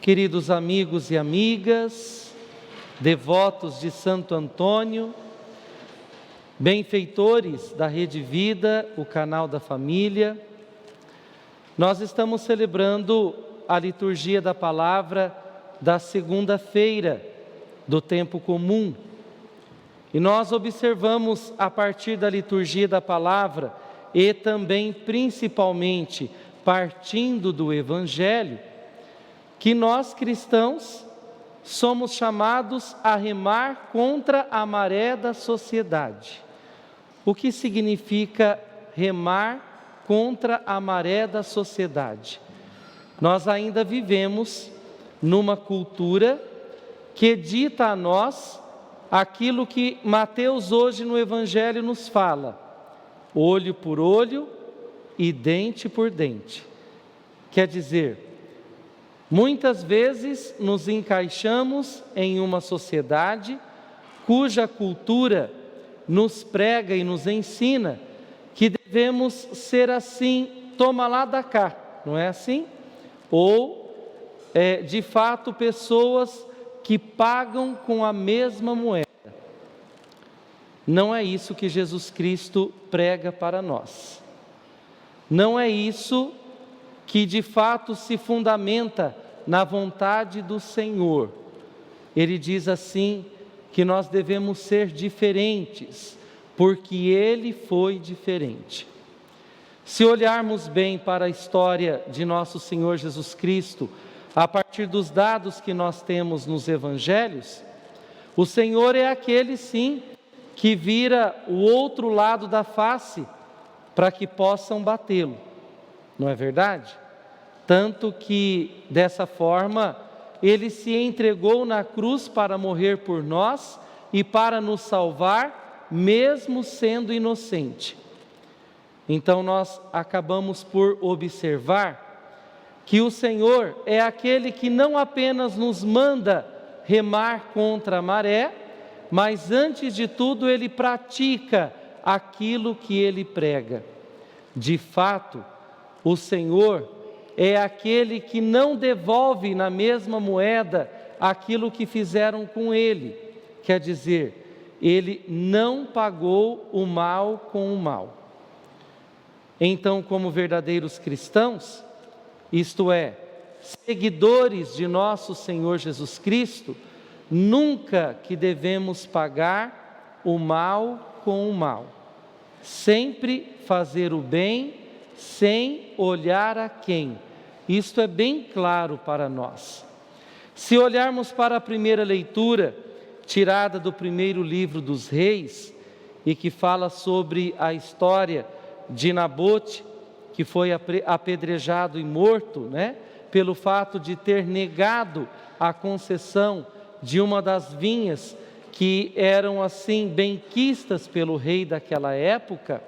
Queridos amigos e amigas, devotos de Santo Antônio, benfeitores da Rede Vida, o canal da família, nós estamos celebrando a liturgia da palavra da segunda-feira do tempo comum. E nós observamos a partir da liturgia da palavra e também principalmente partindo do Evangelho, que nós cristãos somos chamados a remar contra a maré da sociedade. O que significa remar contra a maré da sociedade? Nós ainda vivemos numa cultura que dita a nós aquilo que Mateus hoje no Evangelho nos fala: olho por olho e dente por dente. Quer dizer, muitas vezes nos encaixamos em uma sociedade cuja cultura nos prega e nos ensina que devemos ser assim, toma lá da cá, não é assim? Ou, de fato, pessoas que pagam com a mesma moeda. Não é isso que Jesus Cristo prega para nós. Não é isso que de fato se fundamenta na vontade do Senhor. Ele diz assim que nós devemos ser diferentes, porque Ele foi diferente. Se olharmos bem para a história de nosso Senhor Jesus Cristo, a partir dos dados que nós temos nos Evangelhos, o Senhor é aquele sim que vira o outro lado da face para que possam batê-lo, não é verdade? Tanto que, dessa forma, Ele se entregou na cruz para morrer por nós e para nos salvar, mesmo sendo inocente. Então nós acabamos por observar que o Senhor é aquele que não apenas nos manda remar contra a maré, mas antes de tudo Ele pratica aquilo que Ele prega. De fato, o Senhor é aquele que não devolve na mesma moeda aquilo que fizeram com Ele. Quer dizer, Ele não pagou o mal com o mal. Então, como verdadeiros cristãos, isto é, seguidores de nosso Senhor Jesus Cristo, nunca que devemos pagar o mal com o mal. Sempre fazer o bem sem olhar a quem. Isto é bem claro para nós. Se olharmos para a primeira leitura, tirada do primeiro livro dos Reis, e que fala sobre a história de Nabote, que foi apedrejado e morto, pelo fato de ter negado a concessão de uma das vinhas que eram assim benquistas pelo rei daquela época.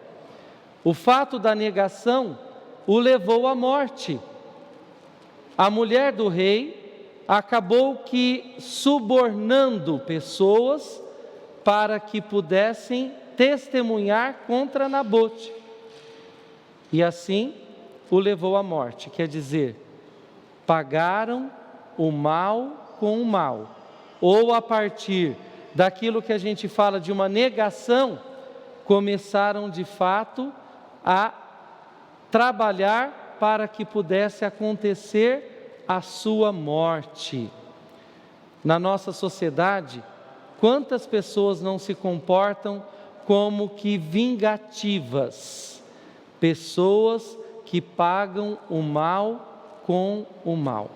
O fato da negação o levou à morte. A mulher do rei acabou que subornando pessoas para que pudessem testemunhar contra Nabote. E assim o levou à morte. Quer dizer, pagaram o mal com o mal. Ou a partir daquilo que a gente fala de uma negação, começaram de fato a trabalhar para que pudesse acontecer a sua morte. Na nossa sociedade, quantas pessoas não se comportam como que vingativas? Pessoas que pagam o mal com o mal.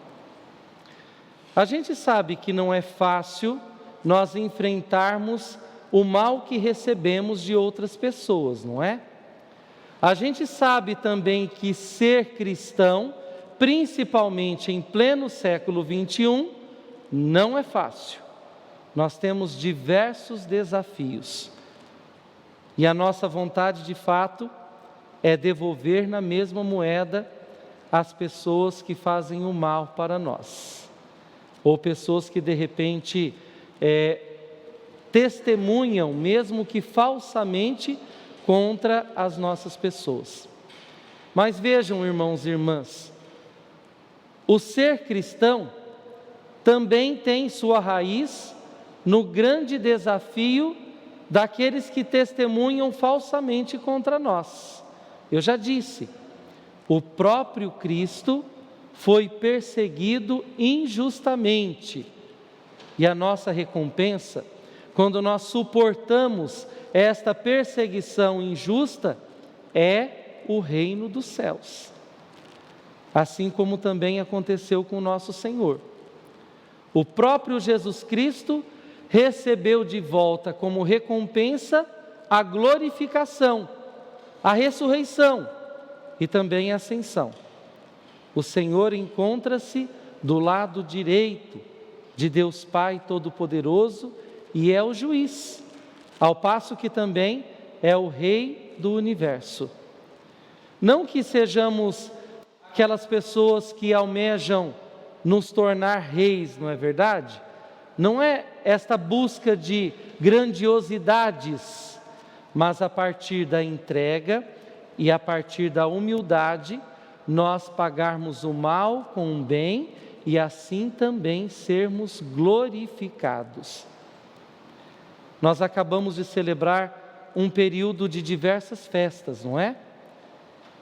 A gente sabe que não é fácil nós enfrentarmos o mal que recebemos de outras pessoas, não é? A gente sabe também que ser cristão, principalmente em pleno século XXI, não é fácil. Nós temos diversos desafios. E a nossa vontade, de fato, é devolver na mesma moeda as pessoas que fazem o mal para nós. Ou pessoas que, de repente, testemunham, mesmo que falsamente, contra as nossas pessoas. Mas vejam, irmãos e irmãs, o ser cristão também tem sua raiz no grande desafio daqueles que testemunham falsamente contra nós. Eu já disse, o próprio Cristo foi perseguido injustamente, e a nossa recompensa, quando nós suportamos esta perseguição injusta, é o reino dos céus. Assim como também aconteceu com o nosso Senhor. O próprio Jesus Cristo recebeu de volta como recompensa a glorificação, a ressurreição e também a ascensão. O Senhor encontra-se do lado direito de Deus Pai Todo-Poderoso e é o juiz, ao passo que também é o Rei do universo. Não que sejamos aquelas pessoas que almejam nos tornar reis, não é verdade? Não é esta busca de grandiosidades, mas a partir da entrega e a partir da humildade, nós pagarmos o mal com o bem e assim também sermos glorificados. Nós acabamos de celebrar um período de diversas festas, não é?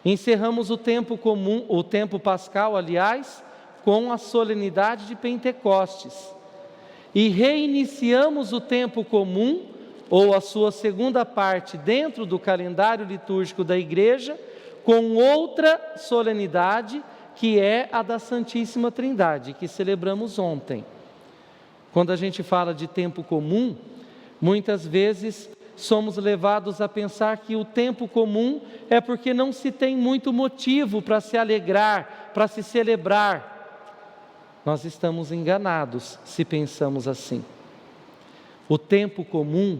Encerramos o tempo comum, o tempo pascal, aliás, com a solenidade de Pentecostes. E reiniciamos o tempo comum, ou a sua segunda parte, dentro do calendário litúrgico da igreja, com outra solenidade, que é a da Santíssima Trindade, que celebramos ontem. Quando a gente fala de tempo comum, muitas vezes somos levados a pensar que o tempo comum é porque não se tem muito motivo para se alegrar, para se celebrar. Nós estamos enganados se pensamos assim. O tempo comum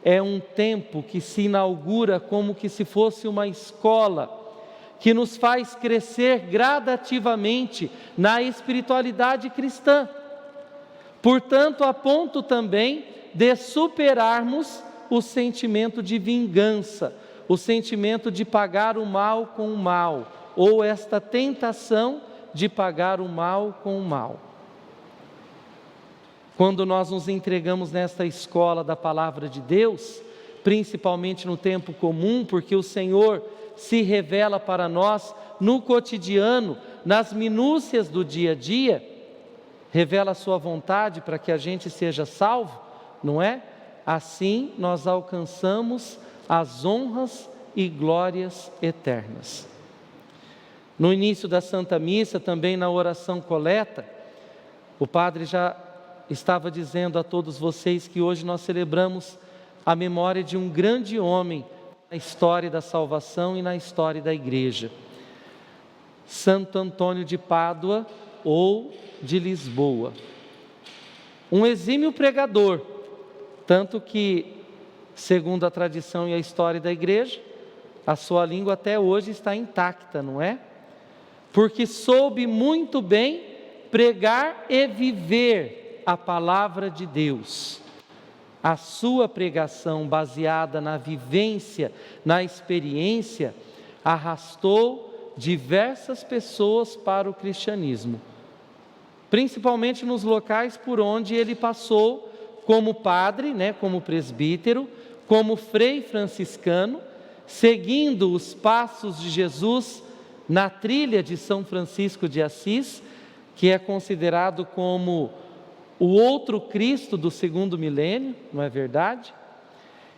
é um tempo que se inaugura como que se fosse uma escola, que nos faz crescer gradativamente na espiritualidade cristã. Portanto, a ponto também de superarmos o sentimento de vingança, o sentimento de pagar o mal com o mal, ou esta tentação de pagar o mal com o mal. Quando nós nos entregamos nesta escola da palavra de Deus, principalmente no tempo comum, porque o Senhor se revela para nós no cotidiano, nas minúcias do dia a dia, revela a sua vontade para que a gente seja salvo, não é? Assim nós alcançamos as honras e glórias eternas. No início da Santa Missa, também na oração coleta, o padre já estava dizendo a todos vocês que hoje nós celebramos a memória de um grande homem na história da salvação e na história da igreja. Santo Antônio de Pádua ou de Lisboa. Um exímio pregador, tanto que, segundo a tradição e a história da igreja, a sua língua até hoje está intacta, não é? Porque soube muito bem pregar e viver a palavra de Deus. A sua pregação, baseada na vivência, na experiência, arrastou diversas pessoas para o cristianismo, principalmente nos locais por onde ele passou como padre, como presbítero, como frei franciscano, seguindo os passos de Jesus na trilha de São Francisco de Assis, que é considerado como o outro Cristo do segundo milênio, não é verdade?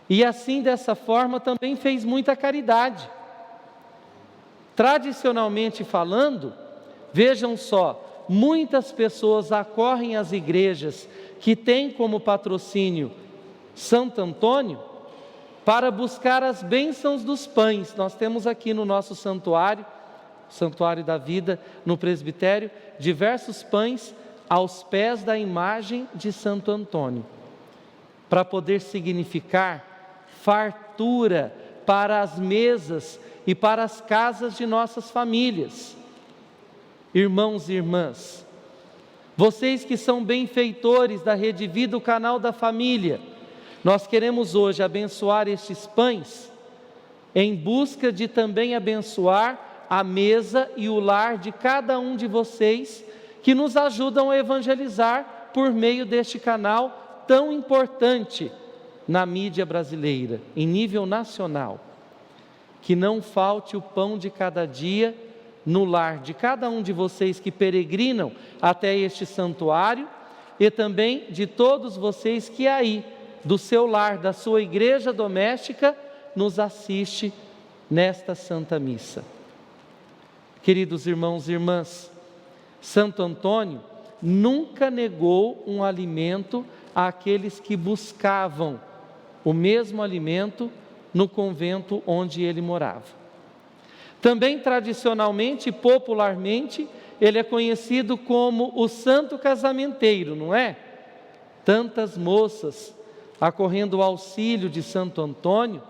E assim, dessa forma, também fez muita caridade. Tradicionalmente falando, vejam só, muitas pessoas acorrem às igrejas que têm como patrocínio Santo Antônio para buscar as bênçãos dos pães. Nós temos aqui no nosso santuário, Santuário da Vida, no presbitério, diversos pães aos pés da imagem de Santo Antônio, para poder significar fartura para as mesas e para as casas de nossas famílias. Irmãos e irmãs, vocês que são benfeitores da Rede Vida, o canal da família, nós queremos hoje abençoar estes pães, em busca de também abençoar a mesa e o lar de cada um de vocês, que nos ajudam a evangelizar por meio deste canal tão importante na mídia brasileira, em nível nacional. Que não falte o pão de cada dia no lar de cada um de vocês que peregrinam até este santuário e também de todos vocês que aí, do seu lar, da sua igreja doméstica, nos assiste nesta Santa Missa. Queridos irmãos e irmãs, Santo Antônio nunca negou um alimento àqueles que buscavam o mesmo alimento no convento onde ele morava. Também tradicionalmente e popularmente, ele é conhecido como o santo casamenteiro, não é? Tantas moças acorrendo ao auxílio de Santo Antônio,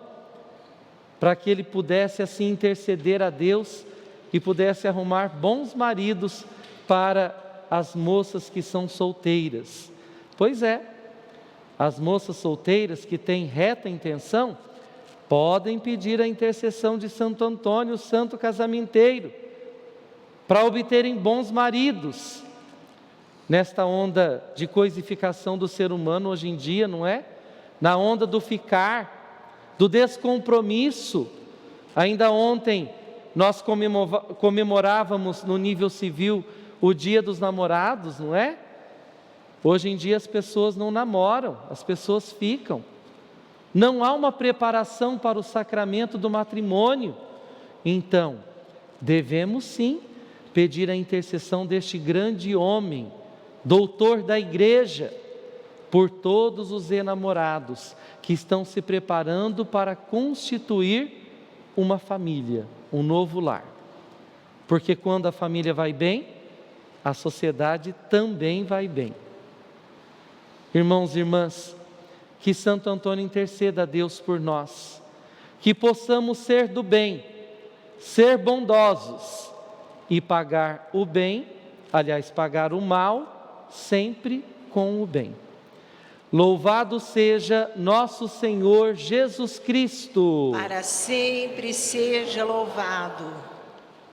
para que ele pudesse assim interceder a Deus e pudesse arrumar bons maridos para as moças que são solteiras. Pois é, as moças solteiras que têm reta intenção, podem pedir a intercessão de Santo Antônio, o santo casamenteiro, para obterem bons maridos. Nesta onda de coisificação do ser humano hoje em dia, não é? Na onda do ficar, do descompromisso. Ainda ontem nós comemorávamos no nível civil o Dia dos Namorados, não é? Hoje em dia as pessoas não namoram, as pessoas ficam. Não há uma preparação para o sacramento do matrimônio. Então, devemos sim pedir a intercessão deste grande homem, doutor da igreja, por todos os enamorados que estão se preparando para constituir uma família, um novo lar. Porque quando a família vai bem, a sociedade também vai bem. Irmãos e irmãs, que Santo Antônio interceda a Deus por nós, que possamos ser do bem, ser bondosos e pagar o bem, pagar o mal, sempre com o bem. Louvado seja nosso Senhor Jesus Cristo. Para sempre seja louvado.